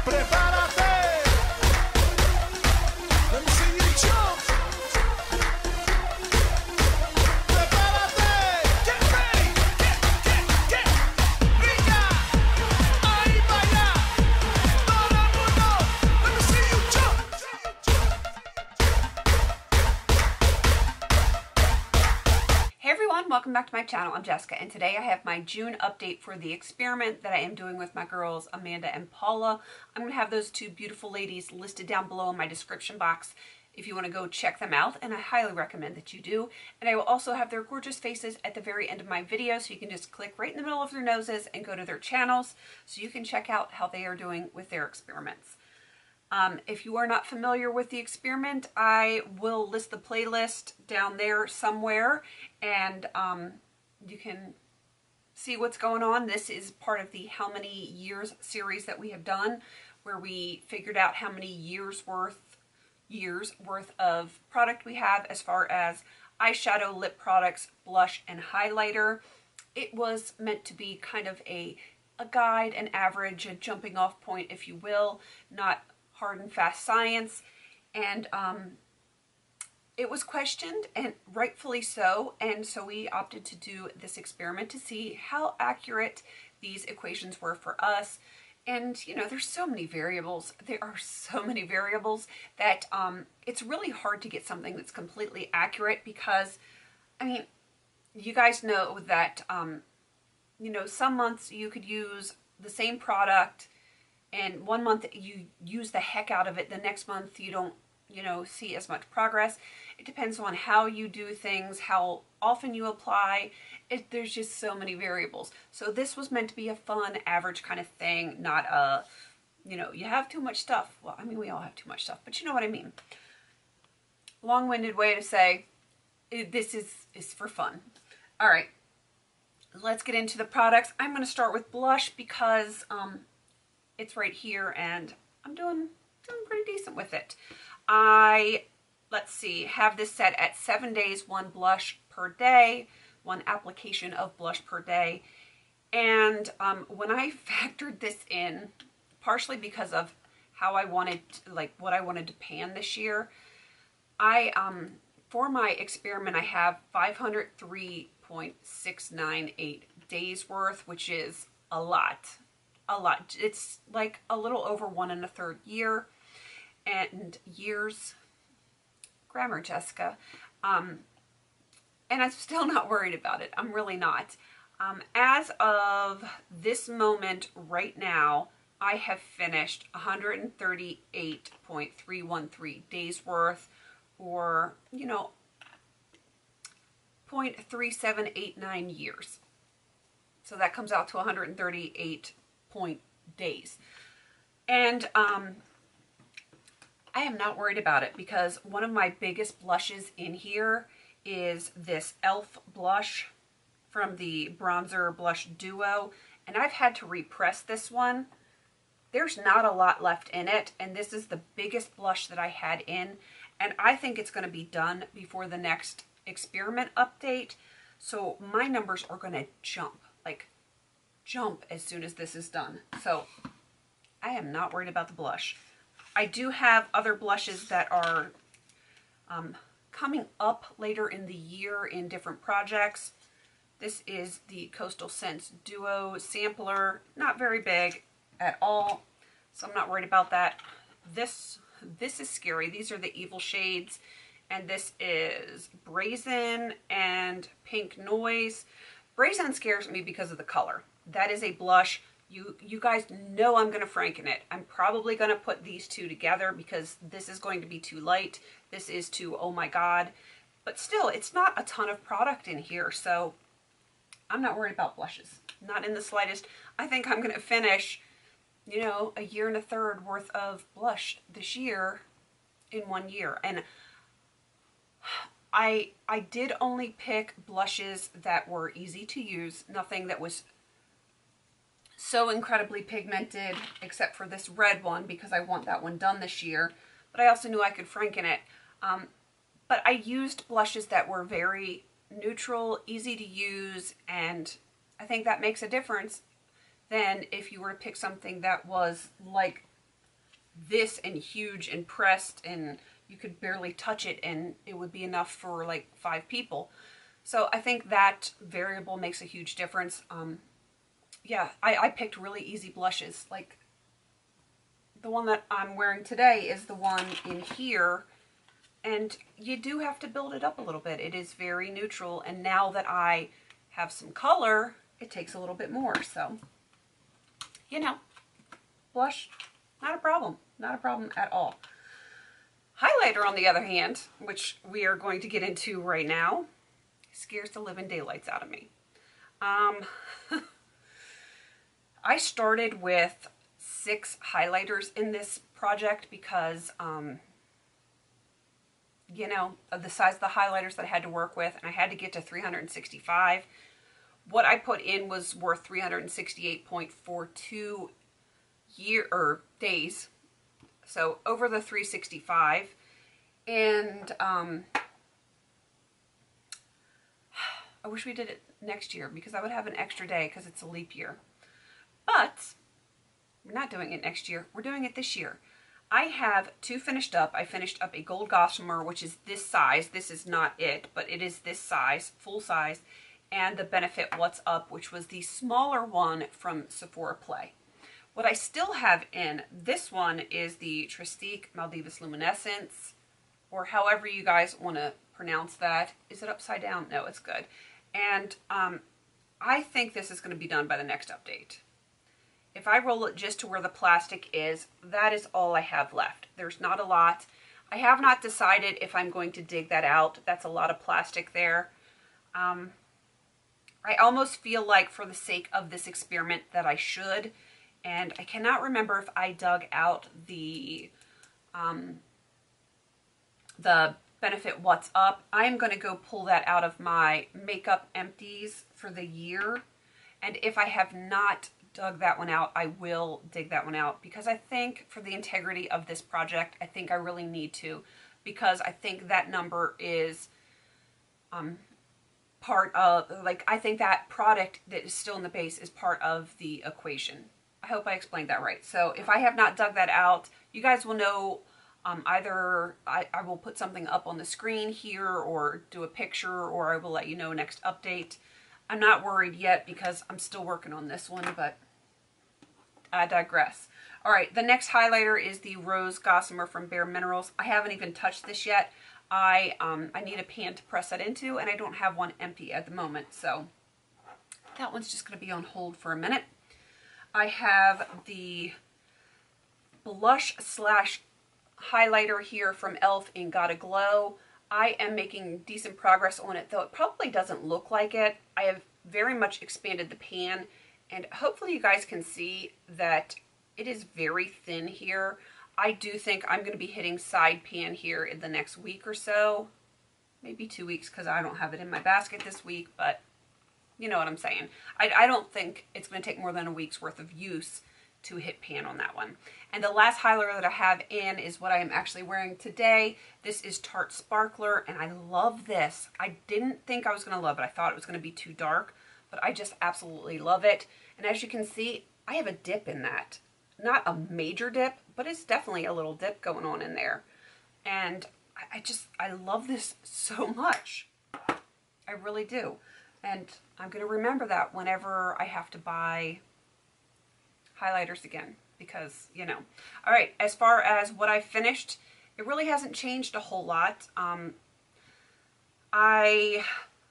Prepárate. Let me see you jump. Prepárate. Get ready. Get. Brilla. Ahí vaya. Todo el mundo. Let me see you jump. Hey everyone, welcome back to my channel. I'm Jessica, and today I have my June update for the experiment that I am doing with my girls, Amanda and Paula. I'm going to have those two beautiful ladies listed down below in my description box if you want to go check them out, and I highly recommend that you do. And I will also have their gorgeous faces at the very end of my video, so you can just click right in the middle of their noses and go to their channels so you can check out how they are doing with their experiments. If you are not familiar with the experiment, I will list the playlist down there somewhere, and you can see what's going on. This is part of the How Many Years series that we have done, where we figured out how many years worth of product we have as far as eyeshadow, lip products, blush, and highlighter. It was meant to be kind of a guide, an average, a jumping off point, if you will, not hard and fast science. And it was questioned, and rightfully so, and so we opted to do this experiment to see how accurate these equations were for us. And you know, there's so many variables. There are so many variables that it's really hard to get something that's completely accurate, because I mean, you guys know that you know, some months you could use the same product and one month you use the heck out of it, the next month you don't, you know, see as much progress. It depends on how you do things, how often you apply. There's just so many variables. So this was meant to be a fun, average kind of thing, not a, you know, you have too much stuff. Well, I mean, we all have too much stuff, but you know what I mean. Long-winded way to say, this is for fun. All right, let's get into the products. I'm going to start with blush because it's right here, and I'm doing pretty decent with it. Let's see, have this set at 7 days, 1 blush per day, 1 application of blush per day. And when I factored this in, partially because of how I wanted, like what I wanted to pan this year, for my experiment, I have 503.698 days worth, which is a lot. It's like a little over 1 1/3 year, and years, grammar, Jessica. And I'm still not worried about it. I'm really not. As of this moment right now, I have finished 138.313 days worth, or, you know, 0.3789 years. So that comes out to 138 days. And I am not worried about it, because one of my biggest blushes in here is this e.l.f. blush from the Bronzer Blush Duo, and I've had to repress this one. There's not a lot left in it, and this is the biggest blush that I had in, and I think it's going to be done before the next experiment update. So my numbers are going to jump as soon as this is done. So I am not worried about the blush. I do have other blushes that are coming up later in the year in different projects. This is the Coastal Scents Duo Sampler. Not very big at all, so I'm not worried about that. This is scary. These are the evil shades, and this is Brazen and Pink Noise. Brazen scares me because of the color. That is a blush. You guys know I'm going to franken it. I'm probably going to put these two together because this is going to be too light. This is too, oh my god. But still, it's not a ton of product in here, so I'm not worried about blushes. Not in the slightest. I think I'm going to finish, you know, 1 1/3 years worth of blush this year in 1 year. And I did only pick blushes that were easy to use, nothing that was so incredibly pigmented, except for this red one, because I want that one done this year. But I also knew I could franken it. But I used blushes that were very neutral, easy to use, and I think that makes a difference than if you were to pick something that was like this and huge and pressed, and you could barely touch it and it would be enough for like 5 people. So I think that variable makes a huge difference. Yeah, I picked really easy blushes. Like the one that I'm wearing today is the one in here, and you do have to build it up a little bit. It is very neutral, and now that I have some color, it takes a little bit more. So, you know, blush, not a problem. Not a problem at all. Highlighter, on the other hand, which we are going to get into right now, scares the living daylights out of me. I started with 6 highlighters in this project because, you know, of the size of the highlighters that I had to work with, and I had to get to 365. What I put in was worth 368.42 days. So over the 365. And I wish we did it next year because I would have an extra day because it's a leap year. But we're not doing it next year. We're doing it this year. I have 2 finished up. I finished up a gold gossamer, which is this size. This is not it, but it is this size, full size. And the Benefit What's Up, which was the smaller one from Sephora Play. What I still have in this one is the Tristique Maldivas Luminescence, or however you guys want to pronounce that. Is it upside down? No, it's good. And I think this is going to be done by the next update. If I roll it just to where the plastic is, that is all I have left. There's not a lot. I have not decided if I'm going to dig that out. That's a lot of plastic there. I almost feel like for the sake of this experiment that I should. And I cannot remember if I dug out the Benefit What's Up. I'm going to go pull that out of my makeup empties for the year. And if I have not dug that one out, I will dig that one out, because I think for the integrity of this project, I think I really need to, because I think that number is part of, like, I think that product that is still in the base is part of the equation. I hope I explained that right. So if I have not dug that out, you guys will know. Either I will put something up on the screen here or do a picture, or I will let you know next update. I'm not worried yet because I'm still working on this one, but I digress. All right, the next highlighter is the Rose Gossamer from Bare Minerals. I haven't even touched this yet. I need a pan to press that into, and I don't have one empty at the moment, so that one's just going to be on hold for a minute. I have the blush slash highlighter here from e.l.f. in Gotta Glow. I am making decent progress on it, though it probably doesn't look like it. I have very much expanded the pan, and hopefully you guys can see that it is very thin here. I do think I'm going to be hitting side pan here in the next week or so. Maybe 2 weeks, because I don't have it in my basket this week, but you know what I'm saying. I don't think it's going to take more than a week's worth of use to hit pan on that one. And the last highlighter that I have in is what I am actually wearing today. This is Tarte Sparkler, and I love this. I didn't think I was going to love it. I thought it was going to be too dark, but I just absolutely love it. And as you can see, I have a dip in that. Not a major dip, but it's definitely a little dip going on in there. And I love this so much. I really do. And I'm going to remember that whenever I have to buy highlighters again, because, you know. All right, as far as what I finished, it really hasn't changed a whole lot. I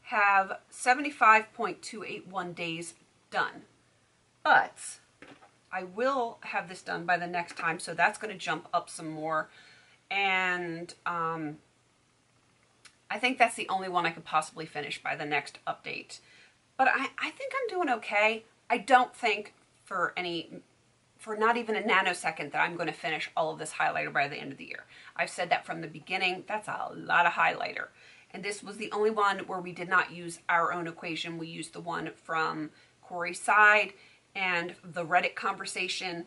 have 75.281 days done, but I will have this done by the next time, so that's going to jump up some more. And I think that's the only one I could possibly finish by the next update. But I think I'm doing okay. I don't think for not even a nanosecond that I'm going to finish all of this highlighter by the end of the year. I've said that from the beginning. That's a lot of highlighter. And this was the only one where we did not use our own equation. We used the one from Corey's side and the Reddit conversation.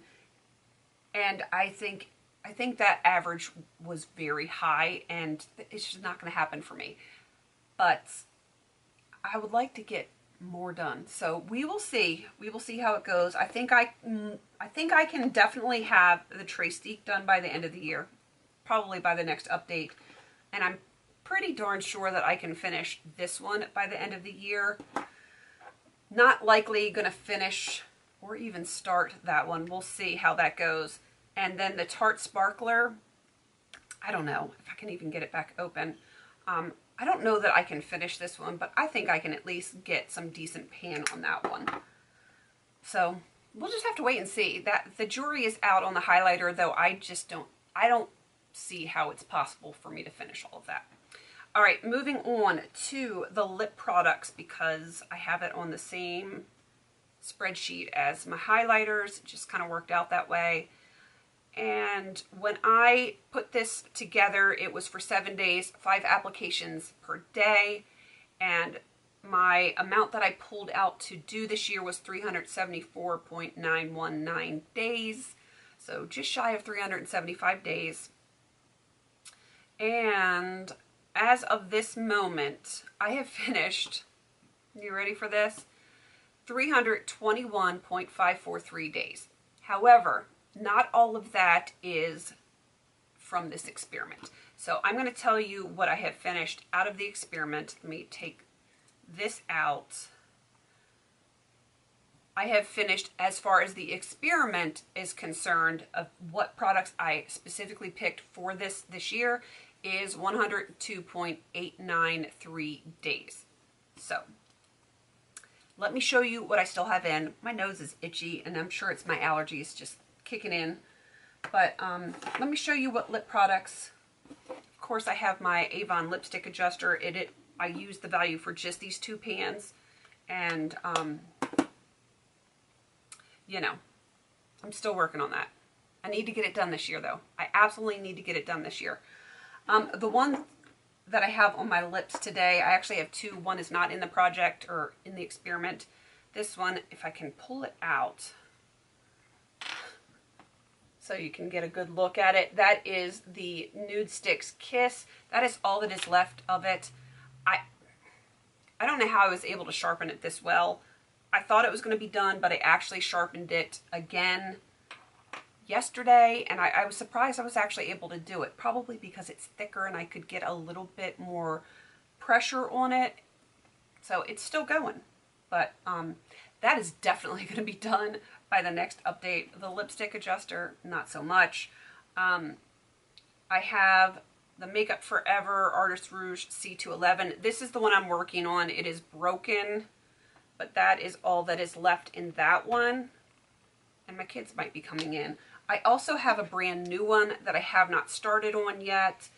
And I think that average was very high, and it's just not going to happen for me. But I would like to get more done. So we will see. We will see how it goes. I think I can definitely have the tray steek done by the end of the year, probably by the next update. And I'm pretty darn sure that I can finish this one by the end of the year. Not likely going to finish or even start that one. We'll see how that goes. And then the Tarte Sparkler, I don't know if I can even get it back open. I don't know that I can finish this one, but I think I can at least get some decent pan on that one. So we'll just have to wait and see. That the jury is out on the highlighter, though. I don't see how it's possible for me to finish all of that. All right, moving on to the lip products, because I have it on the same spreadsheet as my highlighters. It just kind of worked out that way. And when I put this together, it was for 7 days, 5 applications per day. And my amount that I pulled out to do this year was 374.919 days. So just shy of 375 days. And as of this moment, I have finished, you ready for this? 321.543 days. However, not all of that is from this experiment. So I'm going to tell you what I have finished out of the experiment. Let me take this out. I have finished, as far as the experiment is concerned, of what products I specifically picked for this year, is 102.893 days. So let me show you what I still have in. My nose is itchy, and I'm sure it's my allergies just kicking in. But let me show you what lip products. Of course, I have my Avon lipstick adjuster. I use the value for just these 2 pans, and you know, I'm still working on that. I need to get it done this year, though. I absolutely need to get it done this year. The one that I have on my lips today, I actually have 2. One is not in the project or in the experiment. This one, if I can pull it out so you can get a good look at it, that is the Nude Sticks Kiss. That is all that is left of it. I don't know how I was able to sharpen it this well. I thought it was going to be done, but I actually sharpened it again yesterday, and I was surprised I was actually able to do it, probably because it's thicker and I could get a little bit more pressure on it. So it's still going, but that is definitely going to be done by the next update. The lipstick adjuster, not so much. I have the Makeup Forever Artist Rouge C211. This is the one I'm working on. It is broken, but that is all that is left in that one. And my kids might be coming in. I also have a brand new one that I have not started on yet.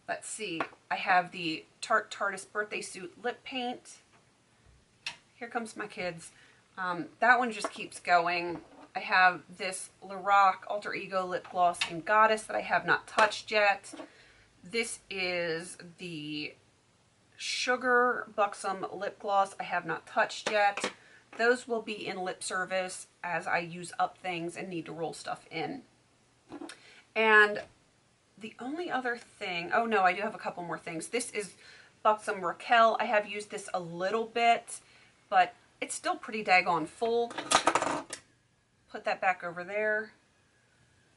Let's see. I have the Tarte Tarteist Birthday Suit Lip Paint. Here comes my kids. That one just keeps going. I have this Lorac Alter Ego Lip Gloss in Goddess that I have not touched yet. This is the Sugar Buxom Lip Gloss I have not touched yet. Those will be in lip service as I use up things and need to roll stuff in. And the only other thing, oh no, I do have a couple more things. This is Buxom Raquel. I have used this a little bit, but it's still pretty daggone full. Put that back over there.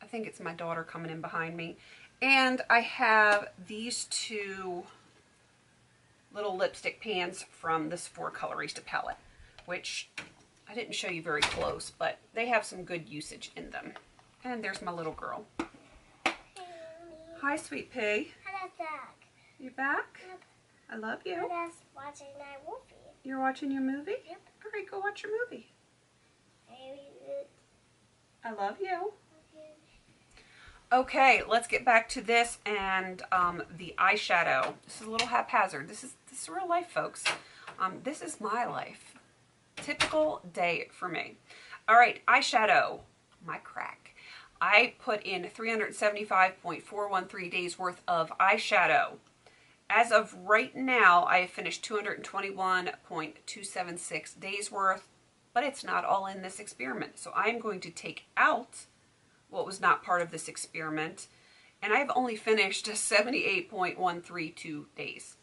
I think it's my daughter coming in behind me. And I have these 2 little lipstick pans from the Sephora Colorista palette, which I didn't show you very close, but they have some good usage in them. And there's my little girl. Hey, Mommy. Hi, sweet pea. I'm back. You back? Yep. I love you. I'm just watching my movie. You're watching your movie? Yep. All right, go watch your movie. I love you. Okay, let's get back to this and the eyeshadow. This is a little haphazard. This is real life, folks. This is my life. Typical day for me. All right, eyeshadow. My crack. I put in 375.413 days worth of eyeshadow. As of right now, I have finished 221.276 days worth, but it's not all in this experiment. So I'm going to take out what was not part of this experiment, and I have only finished 78.132 days.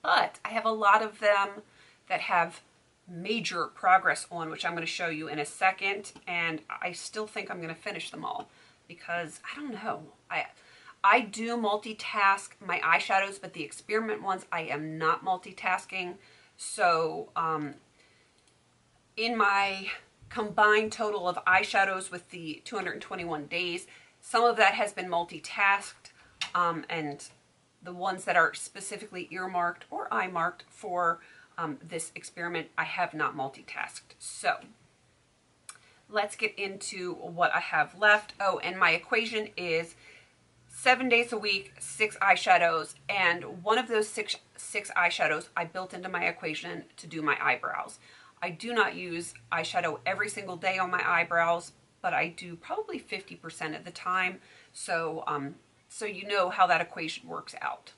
But I have a lot of them that have major progress on, which I'm going to show you in a second, and I still think I'm going to finish them all because I don't know. I do multitask my eyeshadows, but the experiment ones I am not multitasking. So in my combined total of eyeshadows with the 221 days, some of that has been multitasked, and the ones that are specifically earmarked or eye marked for this experiment, I have not multitasked. So let's get into what I have left. Oh, and my equation is 7 days a week, 6 eyeshadows, and one of those six eyeshadows I built into my equation to do my eyebrows. I do not use eyeshadow every single day on my eyebrows, but I do probably 50% of the time. So, so you know how that equation works out.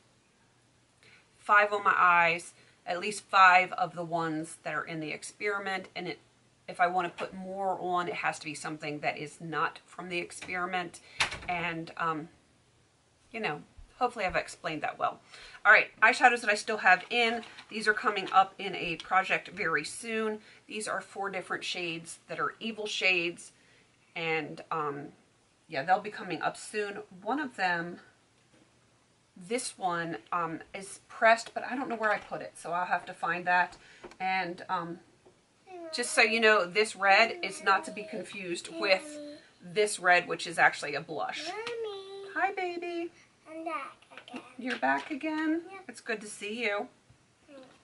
5 on my eyes, at least 5 of the ones that are in the experiment, and if I want to put more on, it has to be something that is not from the experiment, and you know, hopefully I've explained that well. All right, eyeshadows that I still have in. These are coming up in a project very soon. These are 4 different shades that are evil shades, and yeah, they'll be coming up soon. One of them, this one, is pressed, but I don't know where I put it, so I'll have to find that. And just so you know, this red is not to be confused with this red, which is actually a blush. Mommy, Hi, baby. I'm back again. You're back again? Yeah. It's good to see you.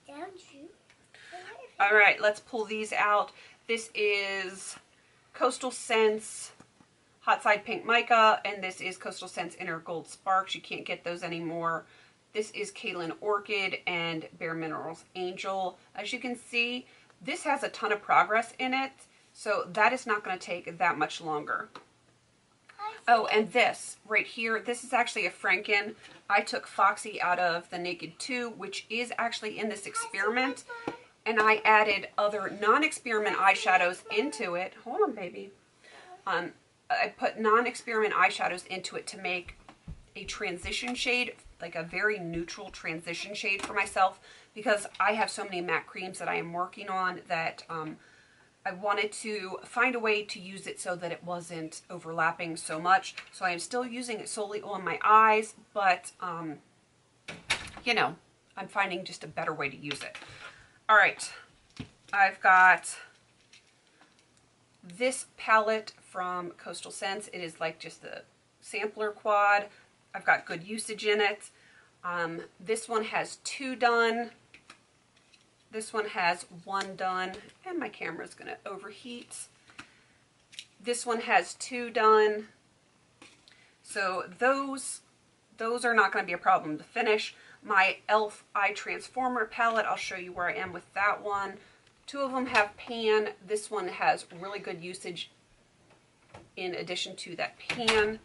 Don't you? All right, let's pull these out. This is Coastal Scents Hot Side Pink Mica, and this is Coastal Scents Inner Gold Sparks. You can't get those anymore. This is Kaylin Orchid and Bare Minerals Angel. As you can see, this has a ton of progress in it, so that is not going to take that much longer. Oh, and this right here, this is actually a Franken. I took Foxy out of the Naked 2, which is actually in this experiment, and I added other non-experiment eyeshadows into it. Hold on, baby. I put non-experiment eyeshadows into it to make a transition shade, like a very neutral transition shade for myself, because I have so many matte creams that I am working on that I wanted to find a way to use it so that it wasn't overlapping so much. So I am still using it solely on my eyes, but you know, I'm finding just a better way to use it. All right, I've got this palette from Coastal Scents. It is like just the sampler quad. I've got good usage in it. This one has 2 done. This one has 1 done, and my camera's going to overheat. This one has 2 done. So those are not going to be a problem to finish. My e.l.f. Eye Transformer palette, I'll show you where I am with that one. 2 of them have pan. This one has really good usage in addition to that pan.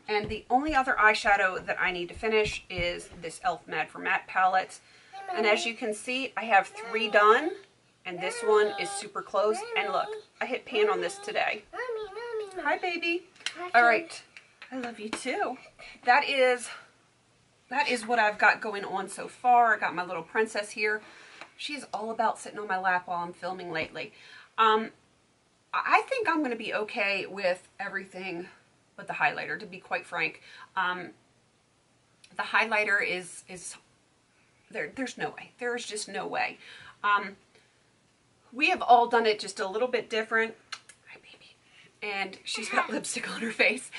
And the only other eyeshadow that I need to finish is this e.l.f. Mad for Matte palette. And as you can see, I have 3 done, and this one is super close. And look, I hit pan on this today. Mommy. Hi, baby. All right. I love you too. That is what I've got going on so far. I got my little princess here. She's all about sitting on my lap while I'm filming lately. I think I'm going to be okay with everything but the highlighter, to be quite frank. The highlighter is there's no way. There's just no way. We have all done it just a little bit different. Hi, baby. And she's got lipstick on her face.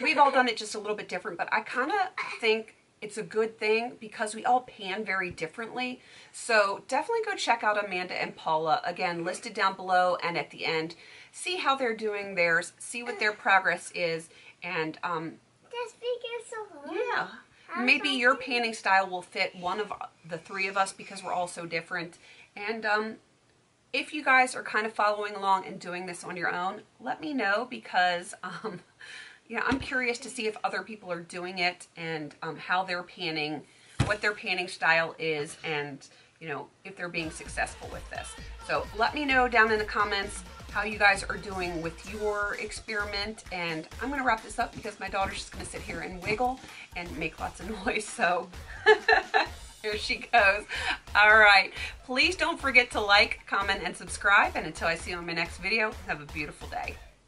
We've all done it just a little bit different, but I kind of think it's a good thing because we all pan very differently. So definitely go check out Amanda and Paula. Again, listed down below and at the end. See how they're doing theirs. See what their progress is. And This figure's so hard. yeah. Maybe your panning style will fit one of the 3 of us because we're all so different. And if you guys are kind of following along and doing this on your own, let me know because yeah, I'm curious to see if other people are doing it and how they're panning, what their panning style is, and you know, if they're being successful with this. So let me know down in the comments how you guys are doing with your experiment, and I'm going to wrap this up because my daughter's just going to sit here and wiggle and make lots of noise. So Here she goes. All right. Please don't forget to like, comment, and subscribe. And until I see you on my next video, have a beautiful day.